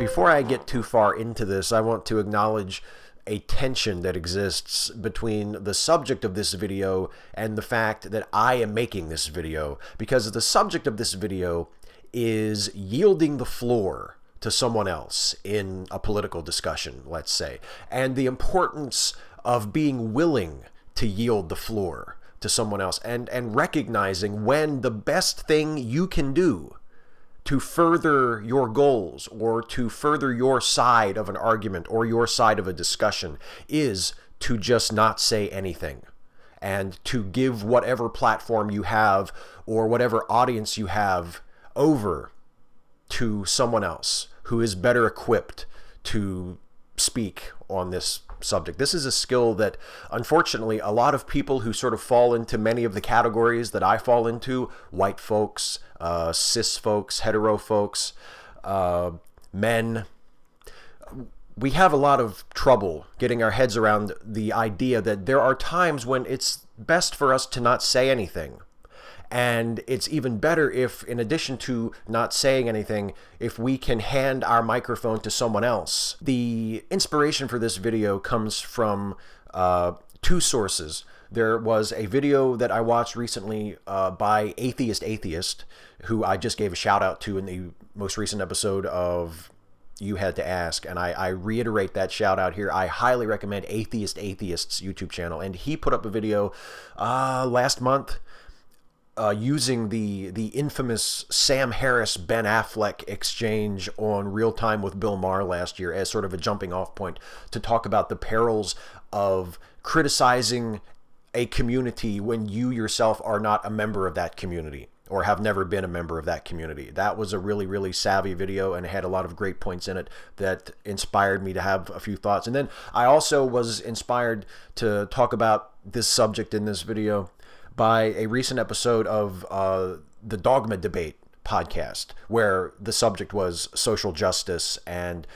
Before I get too far into this, I want to acknowledge a tension that exists between the subject of this video and the fact that I am making this video, because the subject of this video is yielding the floor to someone else in a political discussion, let's say, and the importance of being willing to yield the floor to someone else and recognizing when the best thing you can do to further your goals or to further your side of an argument or your side of a discussion is to just not say anything and to give whatever platform you have or whatever audience you have over to someone else who is better equipped to speak on this subject. This is a skill that, unfortunately, a lot of people who sort of fall into many of the categories that I fall into, white folks, cis folks, hetero folks, men, we have a lot of trouble getting our heads around the idea that there are times when it's best for us to not say anything. And it's even better if, in addition to not saying anything, if we can hand our microphone to someone else. The inspiration for this video comes from two sources. There was a video that I watched recently by Atheist, who I just gave a shout out to in the most recent episode of You Had to Ask, and I reiterate that shout out here. I highly recommend Atheist's YouTube channel, and he put up a video last month using the infamous Sam Harris-Ben Affleck exchange on Real Time with Bill Maher last year as sort of a jumping off point to talk about the perils of criticizing a community when you yourself are not a member of that community or have never been a member of that community. That was a really, really savvy video, and it had a lot of great points in it that inspired me to have a few thoughts. And then I also was inspired to talk about this subject in this video by a recent episode of the Dogma debate podcast, where the subject was social justice, and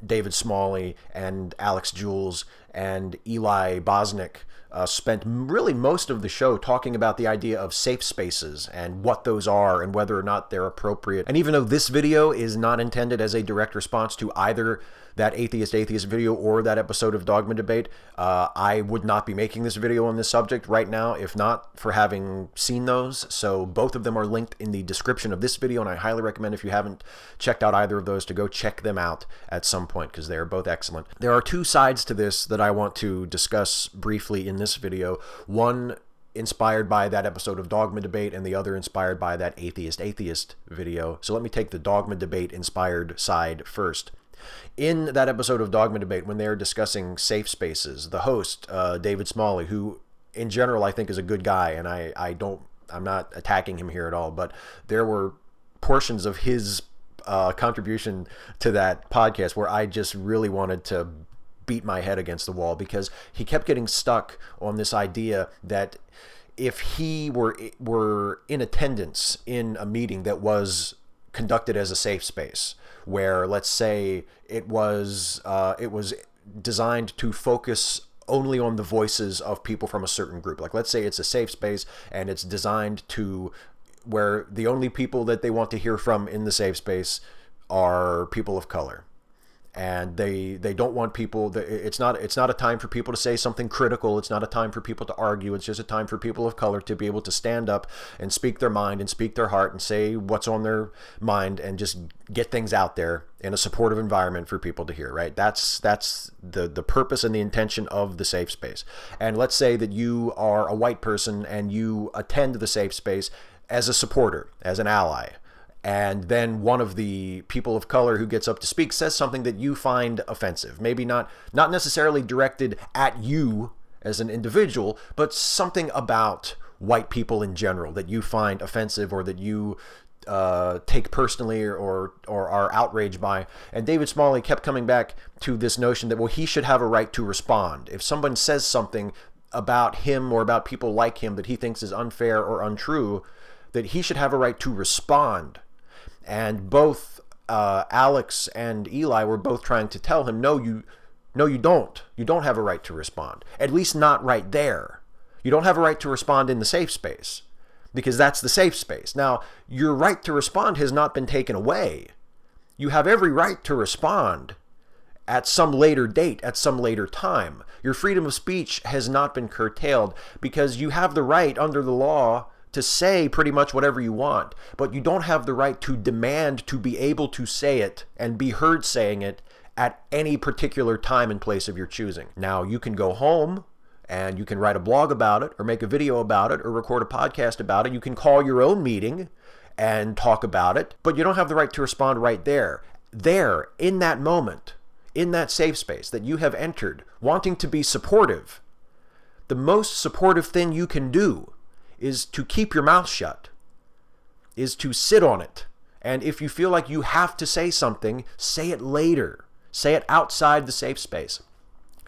David Smalley and Alex Jules and Eli Bosnick spent really most of the show talking about the idea of safe spaces and what those are and whether or not they're appropriate. And even though this video is not intended as a direct response to either that Atheist video or that episode of Dogma Debate, I would not be making this video on this subject right now if not for having seen those. So both of them are linked in the description of this video, and I highly recommend, if you haven't checked out either of those, to go check them out at some point, because they are both excellent. There are two sides to this that I want to discuss briefly in this video. One inspired by that episode of Dogma Debate, and the other inspired by that Atheist video. So let me take the Dogma Debate inspired side first. In that episode of Dogma Debate, when they're discussing safe spaces, the host, David Smalley, who in general I think is a good guy, and I'm not attacking him here at all, but there were portions of his contribution to that podcast where I just really wanted to beat my head against the wall, because he kept getting stuck on this idea that if he were in attendance in a meeting that was conducted as a safe space, where, let's say, it was designed to focus only on the voices of people from a certain group. Like, let's say it's a safe space and it's designed to where the only people that they want to hear from in the safe space are people of color. And they don't want people, it's not a time for people to say something critical. It's not a time for people to argue. It's just a time for people of color to be able to stand up and speak their mind and speak their heart and say what's on their mind and just get things out there in a supportive environment for people to hear, right? That's the purpose and the intention of the safe space. And let's say that you are a white person and you attend the safe space as a supporter, as an ally. And then one of the people of color who gets up to speak says something that you find offensive. Maybe not necessarily directed at you as an individual, but something about white people in general that you find offensive or that you take personally or are outraged by. And David Smalley kept coming back to this notion that, well, he should have a right to respond. If someone says something about him or about people like him that he thinks is unfair or untrue, that he should have a right to respond. And both Alex and Eli were both trying to tell him, no, you don't. You don't have a right to respond. At least not right there. You don't have a right to respond in the safe space, because that's the safe space. Now, your right to respond has not been taken away. You have every right to respond at some later date, at some later time. Your freedom of speech has not been curtailed because you have the right under the law to say pretty much whatever you want, but you don't have the right to demand to be able to say it and be heard saying it at any particular time and place of your choosing. Now, you can go home and you can write a blog about it or make a video about it or record a podcast about it. You can call your own meeting and talk about it, but you don't have the right to respond right there. There, in that moment, in that safe space that you have entered, wanting to be supportive, the most supportive thing you can do is to keep your mouth shut, is to sit on it. And if you feel like you have to say something, say it later. Say it outside the safe space.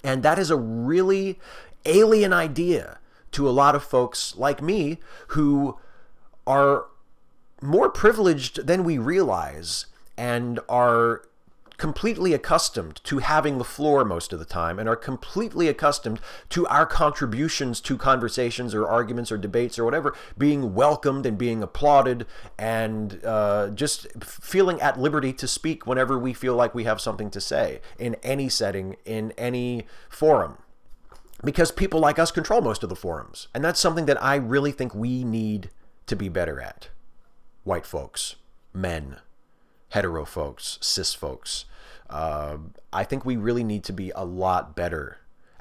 And that is a really alien idea to a lot of folks like me who are more privileged than we realize and are completely accustomed to having the floor most of the time and are completely accustomed to our contributions to conversations or arguments or debates or whatever being welcomed and being applauded and just feeling at liberty to speak whenever we feel like we have something to say in any setting, in any forum. Because people like us control most of the forums. And that's something that I really think we need to be better at. White folks, men, hetero folks, cis folks. I think we really need to be a lot better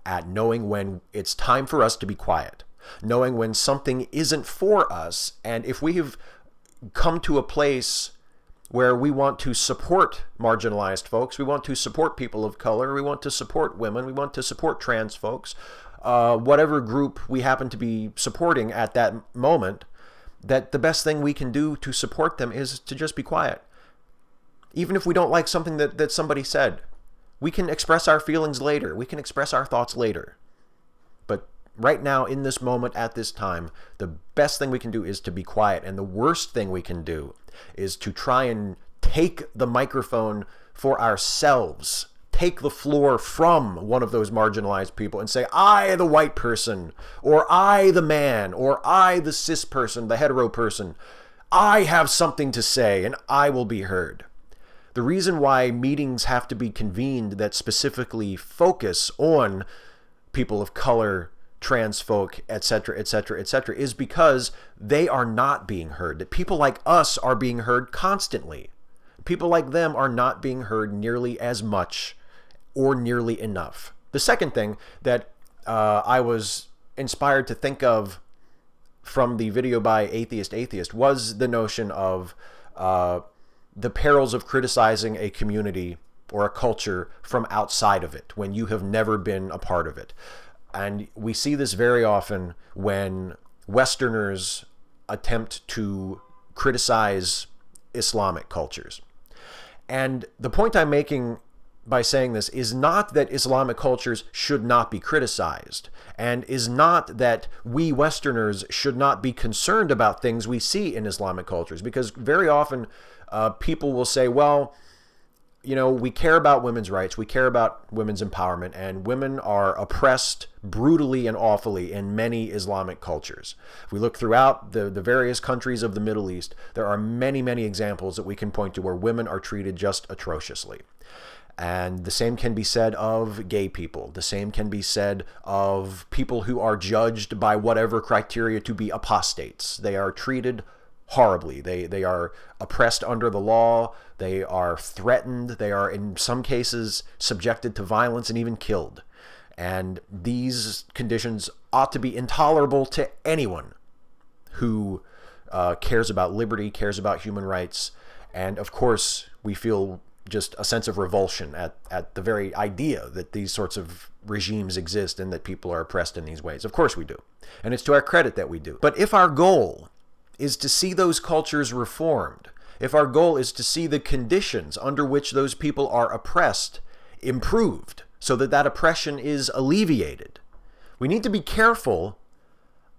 at knowing when it's time for us to be quiet, knowing when something isn't for us, and if we have come to a place where we want to support marginalized folks, we want to support people of color, we want to support women, we want to support trans folks, whatever group we happen to be supporting at that moment, that the best thing we can do to support them is to just be quiet. Even if we don't like something that somebody said, we can express our feelings later. We can express our thoughts later. But right now, in this moment, at this time, the best thing we can do is to be quiet. And the worst thing we can do is to try and take the microphone for ourselves, take the floor from one of those marginalized people and say, I, the white person, or I, the man, or I, the cis person, the hetero person, I have something to say and I will be heard. The reason why meetings have to be convened that specifically focus on people of color, trans folk, etc., etc., etc., is because they are not being heard. That people like us are being heard constantly. People like them are not being heard nearly as much or nearly enough. The second thing that I was inspired to think of from the video by Atheist was the notion of the perils of criticizing a community or a culture from outside of it when you have never been a part of it. And we see this very often when Westerners attempt to criticize Islamic cultures. And the point I'm making by saying this is not that Islamic cultures should not be criticized, and is not that we Westerners should not be concerned about things we see in Islamic cultures, because very often people will say, well, you know, we care about women's rights, we care about women's empowerment, and women are oppressed brutally and awfully in many Islamic cultures. If we look throughout the various countries of the Middle East, there are many, many examples that we can point to where women are treated just atrociously. And the same can be said of gay people. The same can be said of people who are judged by whatever criteria to be apostates. They are treated horribly. They are oppressed under the law. They are threatened. They are, in some cases, subjected to violence and even killed. And these conditions ought to be intolerable to anyone who cares about liberty, cares about human rights. And of course, we feel just a sense of revulsion at the very idea that these sorts of regimes exist and that people are oppressed in these ways. Of course we do. And it's to our credit that we do. But if our goal is to see those cultures reformed, if our goal is to see the conditions under which those people are oppressed improved so that that oppression is alleviated, we need to be careful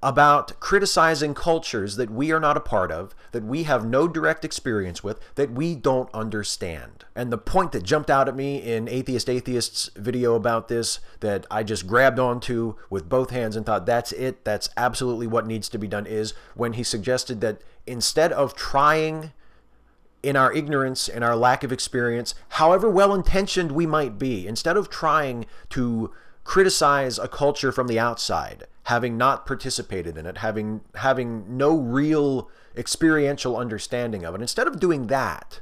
about criticizing cultures that we are not a part of, that we have no direct experience with, that we don't understand. And the point that jumped out at me in Atheist's video about this, that I just grabbed onto with both hands and thought, that's it, that's absolutely what needs to be done, is when he suggested that instead of trying in our ignorance, in our lack of experience, however well-intentioned we might be, instead of trying to criticize a culture from the outside, having not participated in it, having no real experiential understanding of it, instead of doing that,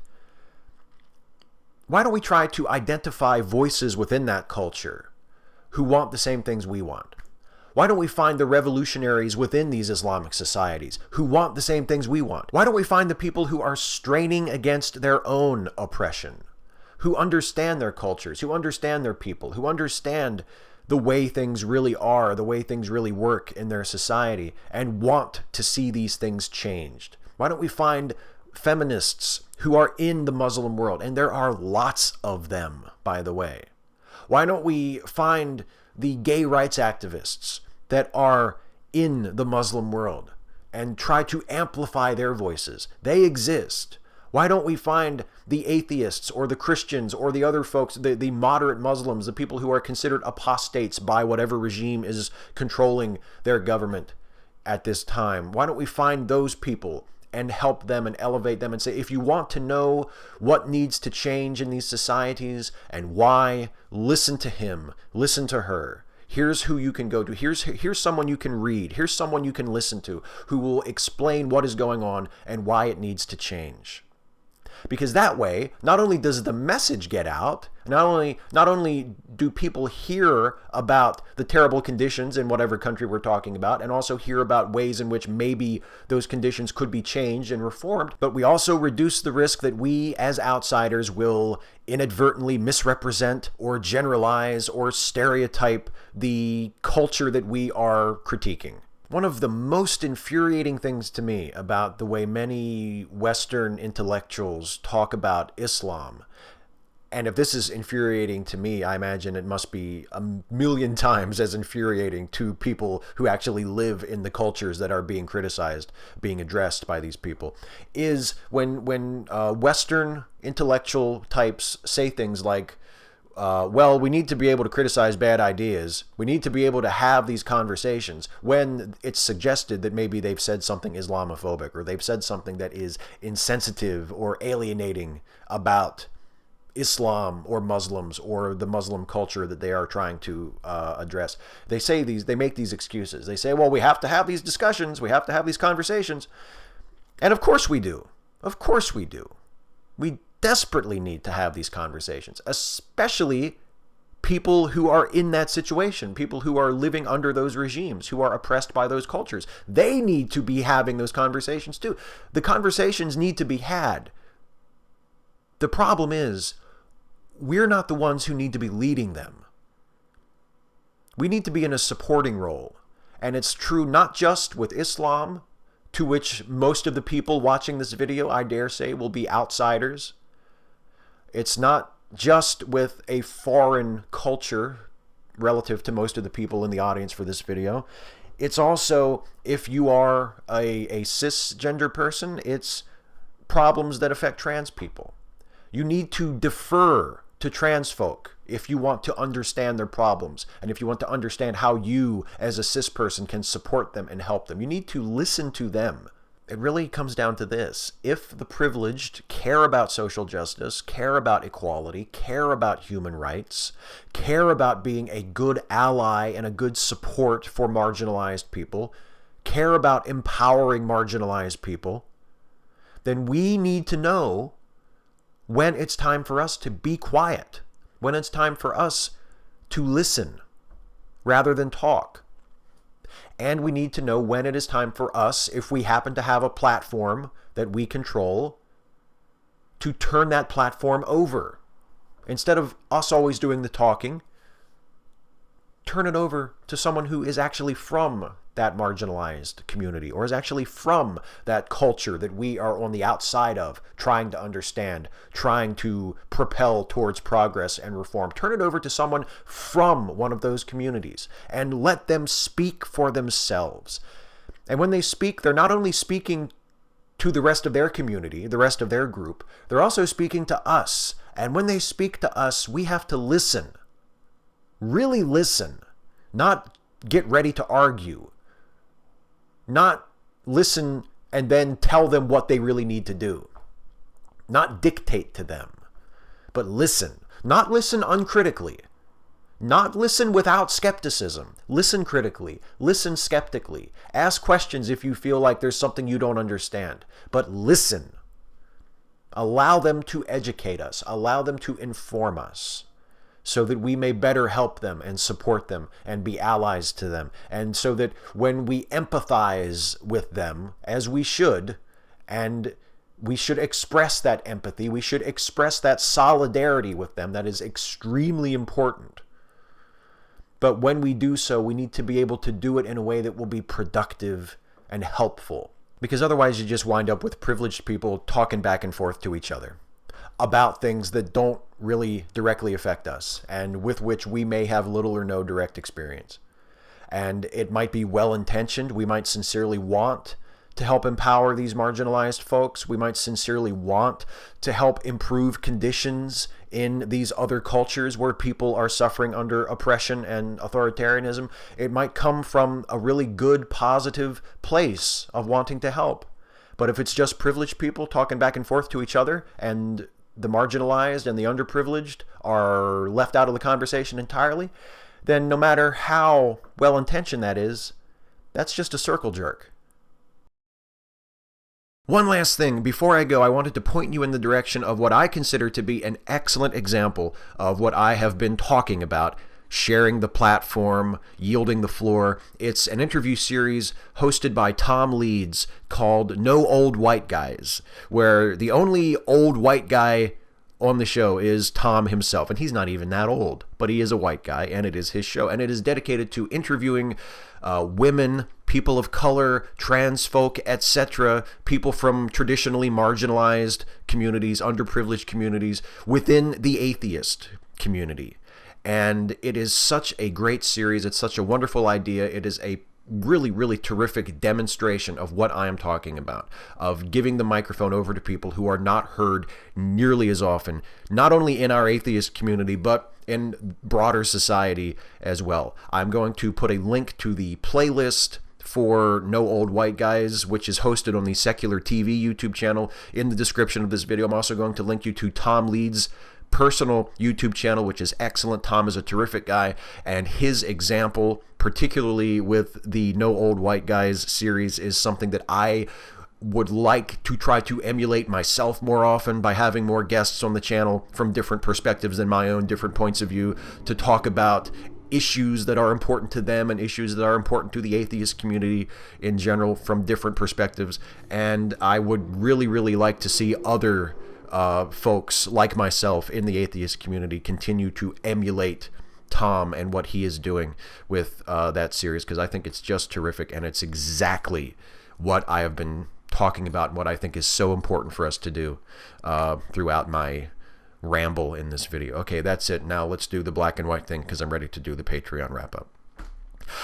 why don't we try to identify voices within that culture who want the same things we want? Why don't we find the revolutionaries within these Islamic societies who want the same things we want? Why don't we find the people who are straining against their own oppression, who understand their cultures, who understand their people, who understand the way things really are, the way things really work in their society, and want to see these things changed? Why don't we find feminists who are in the Muslim world? And there are lots of them, by the way. Why don't we find the gay rights activists that are in the Muslim world and try to amplify their voices? They exist. Why don't we find the atheists or the Christians or the other folks, the moderate Muslims, the people who are considered apostates by whatever regime is controlling their government at this time? Why don't we find those people and help them and elevate them and say, if you want to know what needs to change in these societies and why, listen to him, listen to her. Here's who you can go to. Here's someone you can read. Here's someone you can listen to who will explain what is going on and why it needs to change. Because that way, not only does the message get out, not only do people hear about the terrible conditions in whatever country we're talking about, and also hear about ways in which maybe those conditions could be changed and reformed, but we also reduce the risk that we as outsiders will inadvertently misrepresent or generalize or stereotype the culture that we are critiquing. One of the most infuriating things to me about the way many Western intellectuals talk about Islam, and if this is infuriating to me, I imagine it must be a million times as infuriating to people who actually live in the cultures that are being criticized, being addressed by these people, is when Western intellectual types say things like, well, we need to be able to criticize bad ideas. We need to be able to have these conversations, when it's suggested that maybe they've said something Islamophobic or they've said something that is insensitive or alienating about Islam or Muslims or the Muslim culture that they are trying to address. They make these excuses. They say, well, we have to have these discussions. We have to have these conversations. And of course we do. Of course we do. We desperately need to have these conversations, especially people who are in that situation, people who are living under those regimes, who are oppressed by those cultures. They need to be having those conversations too. The conversations need to be had. The problem is, we're not the ones who need to be leading them. We need to be in a supporting role. And it's true not just with Islam, to which most of the people watching this video, I dare say, will be outsiders. It's not just with a foreign culture relative to most of the people in the audience for this video. It's also, if you are a cisgender person, it's problems that affect trans people. You need to defer to trans folk if you want to understand their problems and if you want to understand how you as a cis person can support them and help them. You need to listen to them. It really comes down to this. If the privileged care about social justice, care about equality, care about human rights, care about being a good ally and a good support for marginalized people, care about empowering marginalized people, then we need to know when it's time for us to be quiet, when it's time for us to listen rather than talk. And we need to know when it is time for us, if we happen to have a platform that we control, to turn that platform over. Instead of us always doing the talking, turn it over to someone who is actually from that marginalized community, or is actually from that culture that we are on the outside of, trying to understand, trying to propel towards progress and reform. Turn it over to someone from one of those communities and let them speak for themselves. And when they speak, they're not only speaking to the rest of their community, the rest of their group, they're also speaking to us. And when they speak to us, we have to listen. Really listen. Not get ready to argue. Not listen and then tell them what they really need to do. not dictate to them, but listen. Not listen uncritically. Not listen without skepticism. Listen critically. Listen skeptically. Ask questions if you feel like there's something you don't understand. But listen. Allow them to educate us. Allow them to inform us so that we may better help them and support them and be allies to them. And so that when we empathize with them, as we should, and we should express that empathy, we should express that solidarity with them. That is extremely important. But when we do so, we need to be able to do it in a way that will be productive and helpful. Because otherwise you just wind up with privileged people talking back and forth to each other about things that don't really directly affect us and with which we may have little or no direct experience. And it might be well-intentioned. We might sincerely want to help empower these marginalized folks. We might sincerely want to help improve conditions in these other cultures where people are suffering under oppression and authoritarianism. It might come from a really good, positive place of wanting to help. But if it's just privileged people talking back and forth to each other, and the marginalized and the underprivileged are left out of the conversation entirely, then no matter how well-intentioned that is, that's just a circle jerk. One last thing, before I go, I wanted to point you in the direction of what I consider to be an excellent example of what I have been talking about: sharing the platform, yielding the floor. It's an interview series hosted by Tom Leeds called No Old White Guys, where the only old white guy on the show is Tom himself, and he's not even that old, but he is a white guy, and it is his show, and it is dedicated to interviewing women, people of color, trans folk, etc., people from traditionally marginalized communities, underprivileged communities within the atheist community. And it is such a great series. It's such a wonderful idea. It is a really, really terrific demonstration of what I am talking about, of giving the microphone over to people who are not heard nearly as often, not only in our atheist community, but in broader society as well. I'm going to put a link to the playlist for No Old White Guys, which is hosted on the Secular TV YouTube channel, in the description of this video. I'm also going to link you to Tom Leeds' personal YouTube channel, which is excellent. Tom is a terrific guy, and his example, particularly with the No Old White Guys series, is something that I would like to try to emulate myself more often by having more guests on the channel from different perspectives than my own, different points of view, to talk about issues that are important to them and issues that are important to the atheist community in general from different perspectives. And I would really, really like to see other folks like myself in the atheist community continue to emulate Tom and what he is doing with that series, because I think it's just terrific, and it's exactly what I have been talking about and what I think is so important for us to do throughout my ramble in this video. Okay, that's it. Now let's do the black and white thing, because I'm ready to do the Patreon wrap-up.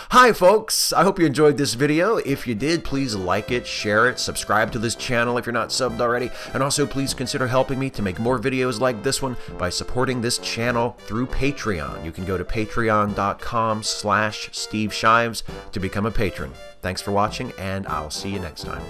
Hi folks, I hope you enjoyed this video. If you did, please like it, share it, subscribe to this channel if you're not subbed already, and also please consider helping me to make more videos like this one by supporting this channel through Patreon. You can go to patreon.com/Steve Shives to become a patron. Thanks for watching, and I'll see you next time.